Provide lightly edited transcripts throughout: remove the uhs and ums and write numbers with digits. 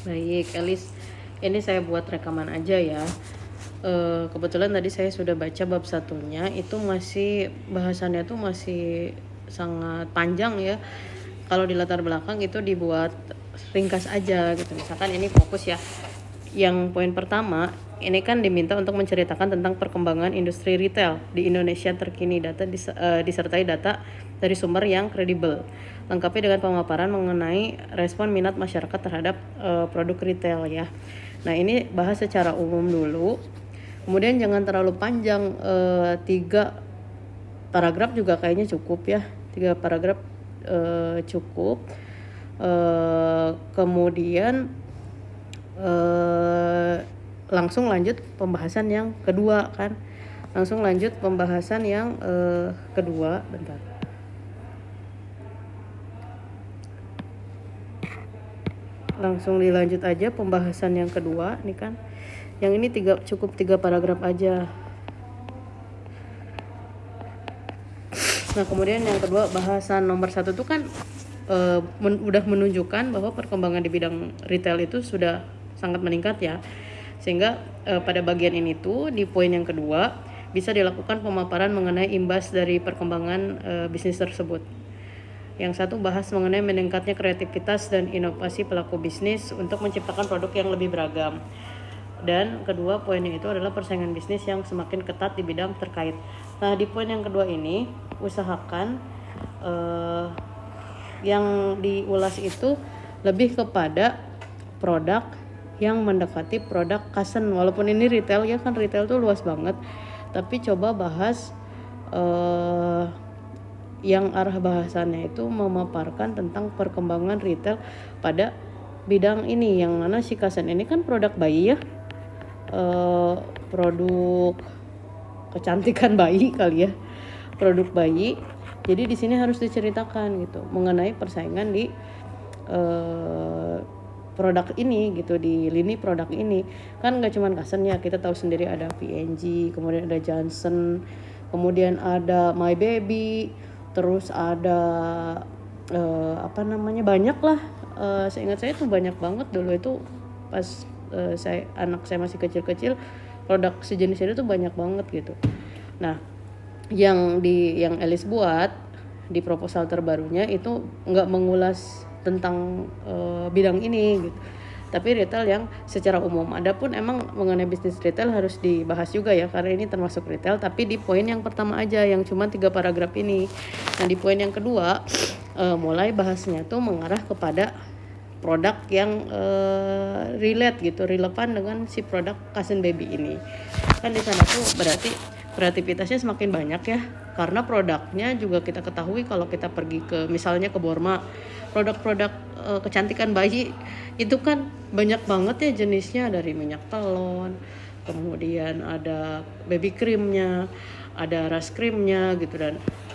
Baik, Elis, ini saya buat rekaman aja ya. Kebetulan tadi saya sudah baca bab satunya, itu masih bahasannya tuh masih sangat panjang ya. Kalau di latar belakang itu dibuat ringkas aja gitu. Misalkan ini fokus ya. Yang poin pertama, ini kan diminta untuk menceritakan tentang perkembangan industri retail di Indonesia terkini, disertai data dari sumber yang kredibel, lengkapi dengan pemaparan mengenai respon minat masyarakat terhadap produk retail ya. Nah ini bahas secara umum dulu, kemudian jangan terlalu panjang, 3 paragraf juga kayaknya cukup ya, 3 paragraf cukup. Kemudian langsung lanjut pembahasan yang kedua kan, kedua. Bentar, langsung dilanjut aja pembahasan yang kedua nih kan. Yang ini cukup 3 paragraf aja. Nah kemudian yang kedua, bahasan nomor 1 tuh kan udah menunjukkan bahwa perkembangan di bidang retail itu sudah sangat meningkat ya, sehingga pada bagian ini tuh di poin yang kedua bisa dilakukan pemaparan mengenai imbas dari perkembangan bisnis tersebut. Yang satu bahas mengenai meningkatnya kreativitas dan inovasi pelaku bisnis untuk menciptakan produk yang lebih beragam. Dan kedua poinnya itu adalah persaingan bisnis yang semakin ketat di bidang terkait. Nah di poin yang kedua ini usahakan yang diulas itu lebih kepada produk yang mendekati produk cousin. Walaupun ini retail ya kan, retail tuh luas banget, tapi coba bahas yang arah bahasannya itu memaparkan tentang perkembangan retail pada bidang ini, yang mana si cousin ini kan produk bayi ya, produk kecantikan bayi kali ya, produk bayi. Jadi di sini harus diceritakan gitu mengenai persaingan di produk ini gitu, di lini produk ini. Kan nggak cuma Cousin ya, kita tahu sendiri ada P&G, kemudian ada Johnson, kemudian ada My Baby, terus ada banyak lah. Seingat saya tuh banyak banget dulu itu pas anak saya masih kecil-kecil, produk sejenis itu tuh banyak banget gitu. Nah yang Elis buat di proposal terbarunya itu nggak mengulas tentang bidang ini gitu, tapi retail yang secara umum. Adapun emang mengenai bisnis retail harus dibahas juga ya, karena ini termasuk retail, tapi di poin yang pertama aja yang cuma 3 paragraf ini. Nah di poin yang kedua mulai bahasnya tuh mengarah kepada produk yang relate gitu, relevan dengan si produk Cousin Baby ini. Kan di sana tuh berarti kreativitasnya semakin banyak ya, karena produknya juga kita ketahui kalau kita pergi ke misalnya ke Borma, produk-produk kecantikan bayi itu kan banyak banget ya jenisnya, dari minyak telon, kemudian ada baby creamnya, ada ras creamnya gitu,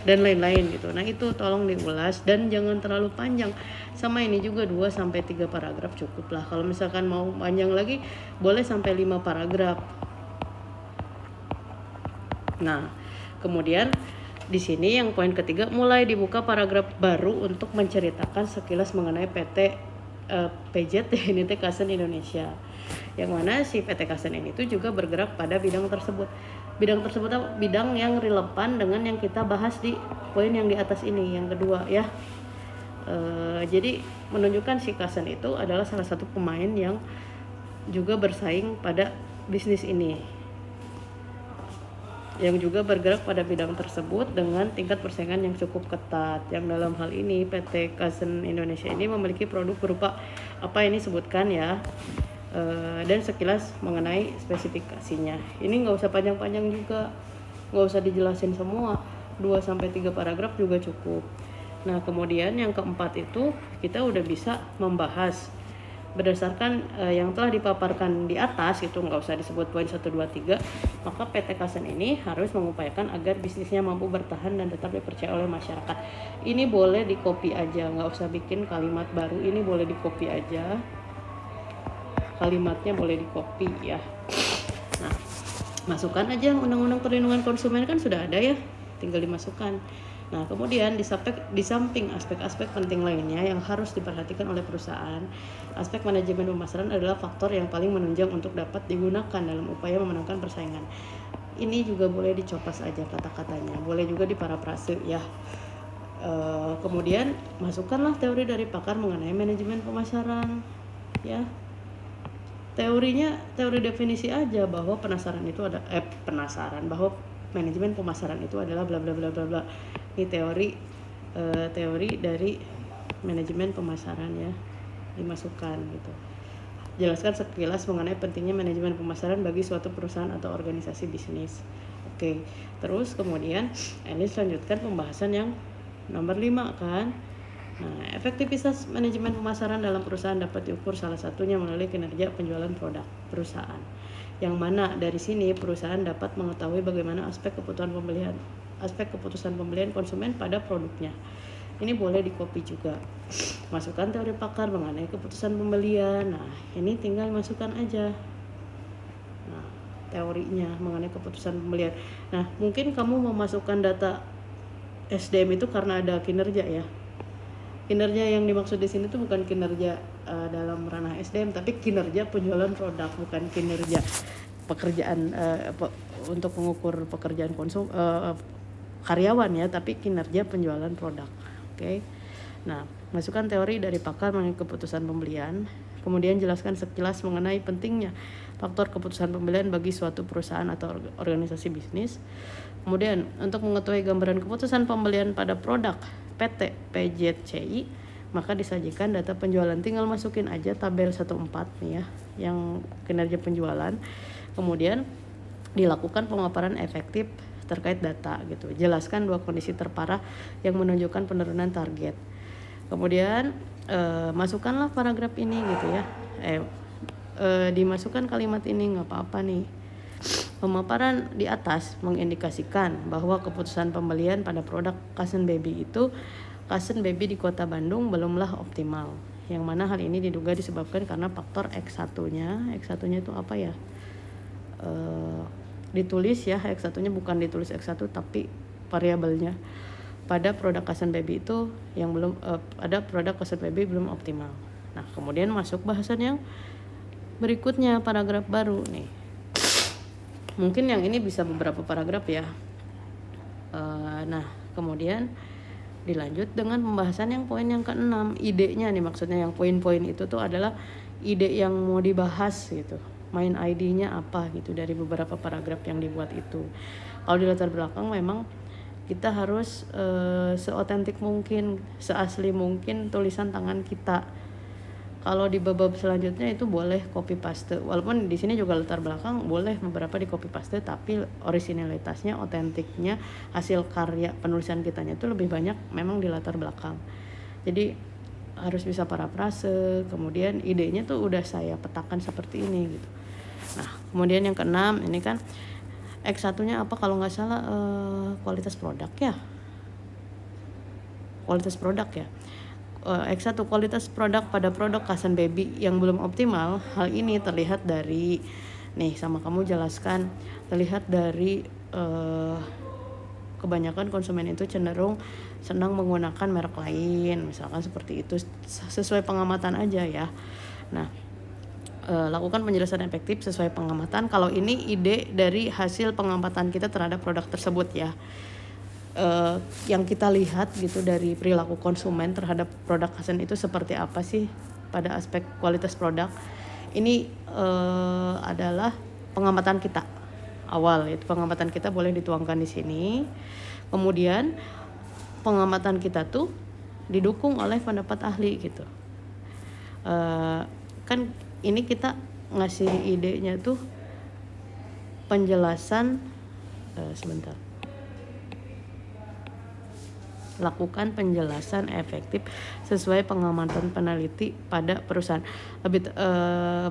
dan lain-lain gitu. Nah itu tolong diulas dan jangan terlalu panjang. Sama ini juga 2-3 paragraf cukup lah. Kalau misalkan mau panjang lagi boleh sampai 5 paragraf. Nah, kemudian di sini yang poin ketiga mulai dibuka paragraf baru untuk menceritakan sekilas mengenai PT PJ ini Cousin Indonesia. Yang mana si PT Cousin ini tuh juga bergerak pada bidang tersebut. Bidang yang relevan dengan yang kita bahas di poin yang di atas ini, yang kedua ya. Jadi menunjukkan si Cousin itu adalah salah satu pemain yang juga bersaing pada bisnis ini, yang juga bergerak pada bidang tersebut dengan tingkat persaingan yang cukup ketat. Yang dalam hal ini PT Cousin Indonesia ini memiliki produk berupa apa ini sebutkan ya, dan sekilas mengenai spesifikasinya. Ini nggak usah panjang-panjang juga, nggak usah dijelasin semua, 2-3 paragraf juga cukup. Nah kemudian yang keempat itu kita udah bisa membahas berdasarkan yang telah dipaparkan di atas, itu nggak usah disebut poin 1, 2, 3. Maka PT Cousin ini harus mengupayakan agar bisnisnya mampu bertahan dan tetap dipercaya oleh masyarakat. Ini boleh di copy aja, nggak usah bikin kalimat baru, ini boleh di copy aja, kalimatnya boleh di copy ya. Nah masukkan aja undang-undang perlindungan konsumen, kan sudah ada ya, tinggal dimasukkan. Nah, kemudian di samping aspek-aspek penting lainnya yang harus diperhatikan oleh perusahaan, aspek manajemen pemasaran adalah faktor yang paling menunjang untuk dapat digunakan dalam upaya memenangkan persaingan. Ini juga boleh dicopas aja kata-katanya, boleh juga diparafrase ya. Kemudian masukkanlah teori dari pakar mengenai manajemen pemasaran ya. Teori definisi aja bahwa bahwa manajemen pemasaran itu adalah bla bla bla bla bla. Ini teori dari manajemen pemasaran ya, dimasukkan gitu. Jelaskan sekilas mengenai pentingnya manajemen pemasaran bagi suatu perusahaan atau organisasi bisnis. Oke, terus kemudian ini lanjutkan pembahasan yang nomor 5 kan. Nah, efektivitas manajemen pemasaran dalam perusahaan dapat diukur salah satunya melalui kinerja penjualan produk perusahaan. Yang mana dari sini perusahaan dapat mengetahui bagaimana aspek keputusan pembelian konsumen pada produknya. Ini boleh di-copy juga. Masukkan teori pakar mengenai keputusan pembelian. Nah, ini tinggal masukkan aja. Nah, teorinya mengenai keputusan pembelian. Nah, mungkin kamu memasukkan data SDM itu karena ada kinerja ya. Kinerja yang dimaksud di sini tuh bukan kinerja dalam ranah SDM, tapi kinerja penjualan produk, bukan kinerja pekerjaan untuk mengukur pekerjaan karyawan ya, tapi kinerja penjualan produk. Oke. Nah, masukkan teori dari pakar mengenai keputusan pembelian. Kemudian jelaskan sekilas mengenai pentingnya faktor keputusan pembelian bagi suatu perusahaan atau organisasi bisnis. Kemudian untuk mengetahui gambaran keputusan pembelian pada produk PT PJCI, maka disajikan data penjualan. Tinggal masukin aja tabel 14 nih ya, yang kinerja penjualan. Kemudian dilakukan pemaparan efektif terkait data gitu. Jelaskan 2 kondisi terparah yang menunjukkan penurunan target. Kemudian masukkanlah paragraf ini gitu ya. Dimasukkan kalimat ini, nggak apa-apa nih. Pemaparan di atas mengindikasikan bahwa keputusan pembelian pada produk Kasen Baby di Kota Bandung belumlah optimal. Yang mana hal ini diduga disebabkan karena faktor X1-nya. X1-nya itu apa ya? Ditulis ya, X1-nya bukan ditulis X1 tapi variabelnya. Pada produk Kasen Baby itu yang belum ada produk Kasen Baby belum optimal. Nah, kemudian masuk bahasan yang berikutnya, paragraf baru nih. Mungkin yang ini bisa beberapa paragraf ya. Nah, kemudian dilanjut dengan pembahasan yang poin yang ke-6. Idenya nih, maksudnya yang poin-poin itu tuh adalah ide yang mau dibahas gitu. Main ID-nya apa gitu dari beberapa paragraf yang dibuat itu. Kalau di latar belakang memang kita harus seotentik mungkin, seasli mungkin tulisan tangan kita. Kalau di bab selanjutnya itu boleh copy paste. Walaupun di sini juga latar belakang boleh beberapa di copy paste, tapi originalitasnya, otentiknya, hasil karya penulisan kitanya itu lebih banyak memang di latar belakang. Jadi harus bisa parafrase, kemudian idenya tuh udah saya petakan seperti ini gitu. Nah, kemudian yang ke-6 ini kan X1-nya apa kalau nggak salah kualitas produk ya. Kualitas produk ya. X1 kualitas produk pada produk Kasen Baby yang belum optimal. Hal ini terlihat dari nih, sama kamu jelaskan, terlihat dari kebanyakan konsumen itu cenderung senang menggunakan merek lain, misalkan seperti itu, sesuai pengamatan aja ya. Nah, lakukan penjelasan efektif sesuai pengamatan. Kalau ini ide dari hasil pengamatan kita terhadap produk tersebut ya. Yang kita lihat gitu dari perilaku konsumen terhadap produk Kasen itu seperti apa sih pada aspek kualitas produk. Ini adalah pengamatan kita awal, itu pengamatan kita boleh dituangkan di sini. Kemudian pengamatan kita tuh didukung oleh pendapat ahli gitu. Kan ini kita ngasih idenya tuh penjelasan sebentar. Lakukan penjelasan efektif sesuai pengamatan peneliti pada perusahaan.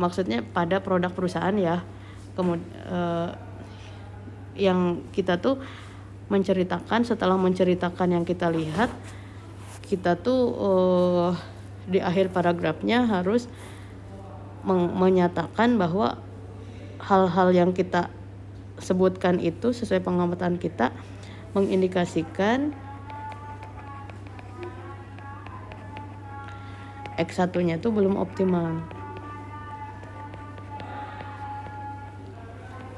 Maksudnya pada produk perusahaan ya. Kemudian yang kita tuh menceritakan, setelah menceritakan yang kita lihat, kita tuh di akhir paragrafnya harus menyatakan bahwa hal-hal yang kita sebutkan itu sesuai pengamatan kita mengindikasikan X1-nya tuh belum optimal.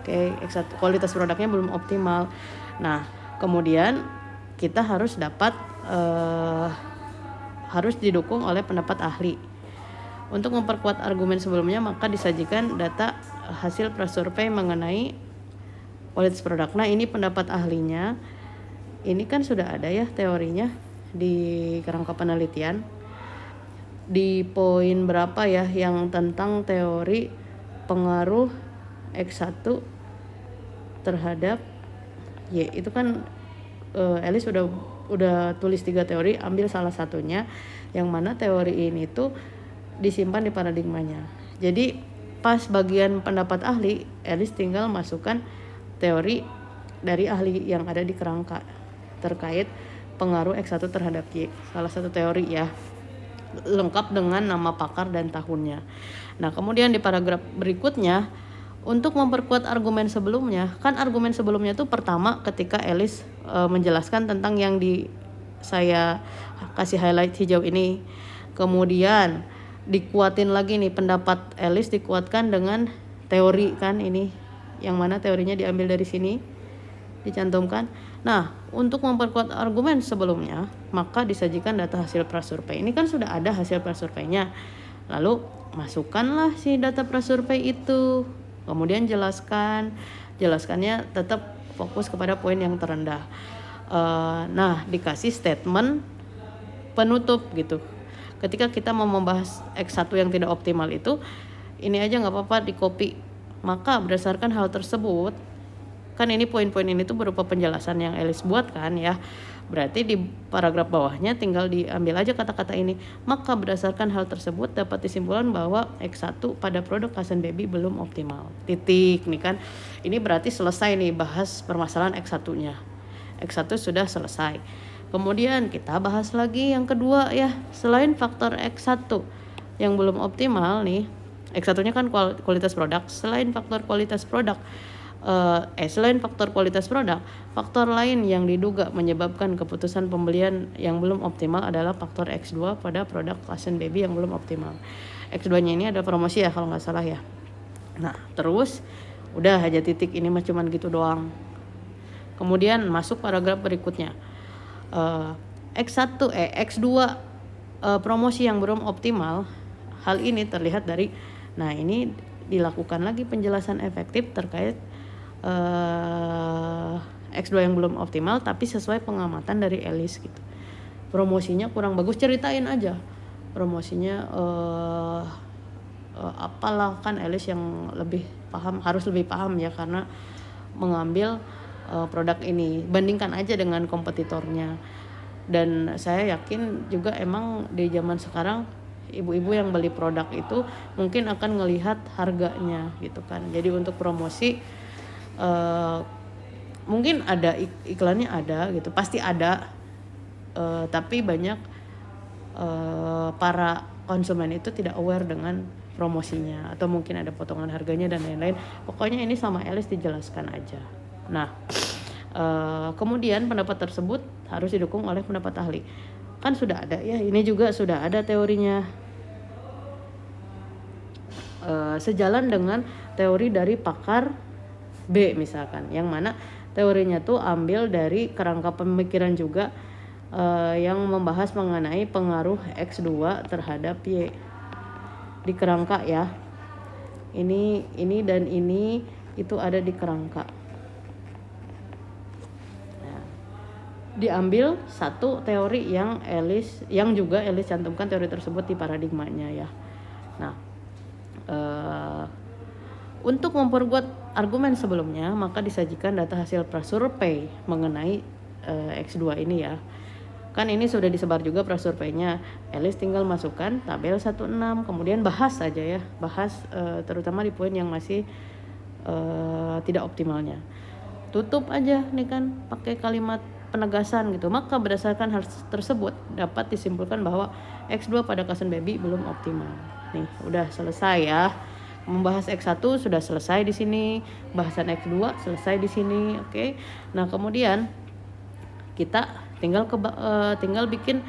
Oke, X1 kualitas produknya belum optimal. Nah, kemudian kita harus harus didukung oleh pendapat ahli. Untuk memperkuat argumen sebelumnya, maka disajikan data hasil prasurvei mengenai kualitas produk. Nah, ini pendapat ahlinya. Ini kan sudah ada ya teorinya di kerangka penelitian. Di poin berapa ya yang tentang teori pengaruh X1 terhadap Y. Itu kan Alice udah tulis 3 teori, ambil salah satunya, yang mana teori ini tuh disimpan di paradigmanya. Jadi pas bagian pendapat ahli, Alice tinggal masukkan teori dari ahli yang ada di kerangka terkait pengaruh X1 terhadap Y. Salah satu teori ya, lengkap dengan nama pakar dan tahunnya. Nah, kemudian di paragraf berikutnya, untuk memperkuat argumen sebelumnya, kan argumen sebelumnya tuh pertama ketika Alice menjelaskan tentang yang saya kasih highlight hijau ini. Kemudian dikuatin lagi nih, pendapat Alice dikuatkan dengan teori kan ini, yang mana teorinya diambil dari sini, dicantumkan. Nah, untuk memperkuat argumen sebelumnya, maka disajikan data hasil prasurvei. Ini kan sudah ada hasil prasurveinya, lalu masukkanlah si data prasurvei itu, kemudian jelaskannya tetap fokus kepada poin yang terendah. Nah, dikasih statement penutup gitu. Ketika kita mau membahas X1 yang tidak optimal itu, ini aja nggak apa-apa di copy. Maka berdasarkan hal tersebut, kan ini poin-poin ini tuh berupa penjelasan yang Alice buat kan ya. Berarti di paragraf bawahnya tinggal diambil aja kata-kata ini. Maka berdasarkan hal tersebut dapat disimpulkan bahwa X1 pada produk Cousin Baby belum optimal. Titik nih kan. Ini berarti selesai nih bahas permasalahan X1-nya. X1 sudah selesai. Kemudian kita bahas lagi yang kedua ya, selain faktor X1 yang belum optimal nih, X1-nya kan kualitas produk, selain faktor kualitas produk, faktor lain yang diduga menyebabkan keputusan pembelian yang belum optimal adalah faktor X2 pada produk Cousin Baby yang belum optimal. X2-nya ini ada promosi ya kalau nggak salah ya. Nah, terus udah aja titik, ini mah cuman gitu doang. Kemudian masuk paragraf berikutnya. X2 promosi yang belum optimal. Hal ini terlihat dari, nah ini dilakukan lagi penjelasan efektif terkait X2 yang belum optimal, tapi sesuai pengamatan dari Alice gitu. Promosinya kurang bagus, ceritain aja promosinya apalah, kan Alice yang lebih paham, harus lebih paham ya, karena mengambil produk ini, bandingkan aja dengan kompetitornya. Dan saya yakin juga emang di zaman sekarang ibu-ibu yang beli produk itu mungkin akan ngelihat harganya gitu kan. Jadi untuk promosi mungkin ada iklannya, ada gitu, pasti ada, tapi banyak para konsumen itu tidak aware dengan promosinya, atau mungkin ada potongan harganya dan lain-lain. Pokoknya ini sama Alice dijelaskan aja. Nah, kemudian pendapat tersebut harus didukung oleh pendapat ahli. Kan sudah ada ya, ini juga sudah ada teorinya. Sejalan dengan teori dari pakar B misalkan, yang mana teorinya tuh ambil dari kerangka pemikiran juga, yang membahas mengenai pengaruh X2 terhadap Y di kerangka ya. Ini dan ini itu ada di kerangka. Diambil satu teori yang juga Alice cantumkan teori tersebut di paradigmanya ya. Nah, untuk memperkuat argumen sebelumnya, maka disajikan data hasil prasurvei mengenai X2 ini ya. Kan ini sudah disebar juga prasurveinya. Alice tinggal masukkan tabel 16, kemudian bahas saja ya, terutama di poin yang masih tidak optimalnya. Tutup aja nih kan pakai kalimat penegasan gitu. Maka berdasarkan hal tersebut dapat disimpulkan bahwa X2 pada Cousin Baby belum optimal. Nih, udah selesai ya. Membahas X1 sudah selesai di sini, bahasan X2 selesai di sini, oke. Nah, kemudian kita tinggal bikin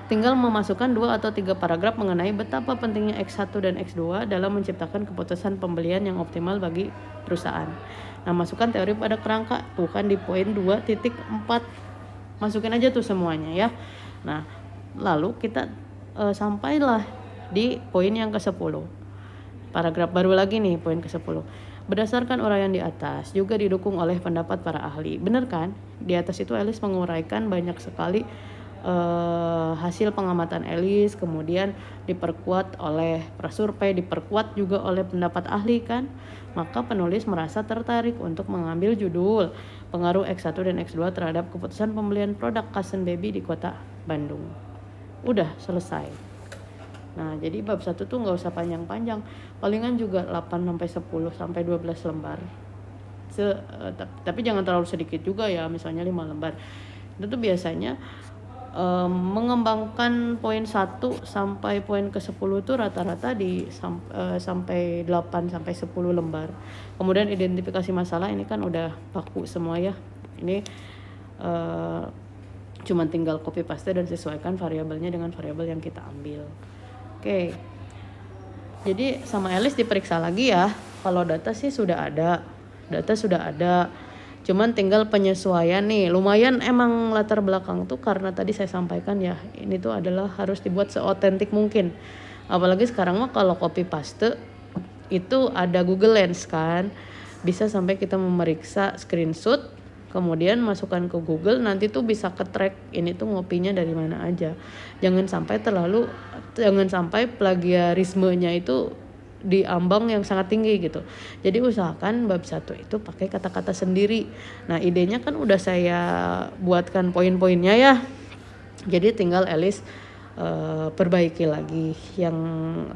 tinggal memasukkan 2 atau 3 paragraf mengenai betapa pentingnya X1 dan X2 dalam menciptakan keputusan pembelian yang optimal bagi perusahaan. Nah, masukkan teori pada kerangka, tuh kan di poin 2.4, masukin aja tuh semuanya ya. Nah, lalu kita sampailah di poin yang ke-10. Paragraf baru lagi nih, poin ke-10. Berdasarkan uraian di atas, juga didukung oleh pendapat para ahli. Bener kan? Di atas itu Ellis menguraikan banyak sekali hasil pengamatan Ellis, kemudian diperkuat oleh prasurvei, diperkuat juga oleh pendapat ahli kan. Maka penulis merasa tertarik untuk mengambil judul pengaruh X1 dan X2 terhadap keputusan pembelian produk Cousin Baby di kota Bandung. Udah selesai. Nah, jadi bab 1 tuh nggak usah panjang-panjang, palingan juga 8 sampai 10 sampai 12 lembar. Tapi jangan terlalu sedikit juga ya, misalnya 5 lembar. Itu tuh biasanya mengembangkan poin 1 sampai poin ke-10 tuh rata-rata di sampai 8 sampai 10 lembar. Kemudian identifikasi masalah ini kan udah baku semua ya. Ini cuman tinggal copy paste dan sesuaikan variabelnya dengan variabel yang kita ambil. Oke. Jadi sama Ellis diperiksa lagi ya. Kalau data sih sudah ada. Cuman tinggal penyesuaian nih. Lumayan emang latar belakang tuh karena tadi saya sampaikan ya, ini tuh adalah harus dibuat seotentik mungkin. Apalagi sekarang mah kalau copy paste itu ada Google Lens kan. Bisa sampai kita memeriksa screenshot, kemudian masukkan ke Google, nanti tuh bisa ke-track ini tuh ngopinya dari mana aja. Jangan sampai plagiarismenya itu di ambang yang sangat tinggi gitu. Jadi usahakan bab 1 itu pakai kata-kata sendiri. Nah, idenya kan udah saya buatkan poin-poinnya ya. Jadi tinggal Ellis perbaiki lagi. Yang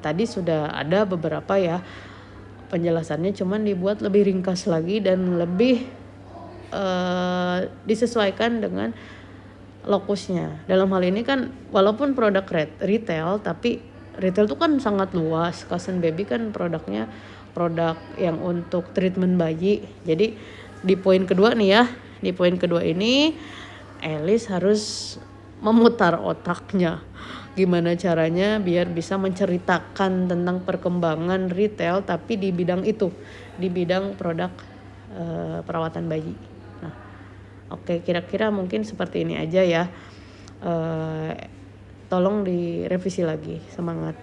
tadi sudah ada beberapa ya penjelasannya, cuman dibuat lebih ringkas lagi dan lebih disesuaikan dengan lokusnya. Dalam hal ini kan walaupun produk retail, tapi retail itu kan sangat luas. Cousin Baby kan produknya produk yang untuk treatment bayi. Jadi di poin kedua nih ya, di poin kedua ini Ellis harus memutar otaknya. Gimana caranya biar bisa menceritakan tentang perkembangan retail tapi di bidang itu, di bidang produk perawatan bayi. Nah, oke, kira-kira mungkin seperti ini aja ya. Tolong direvisi lagi, semangat.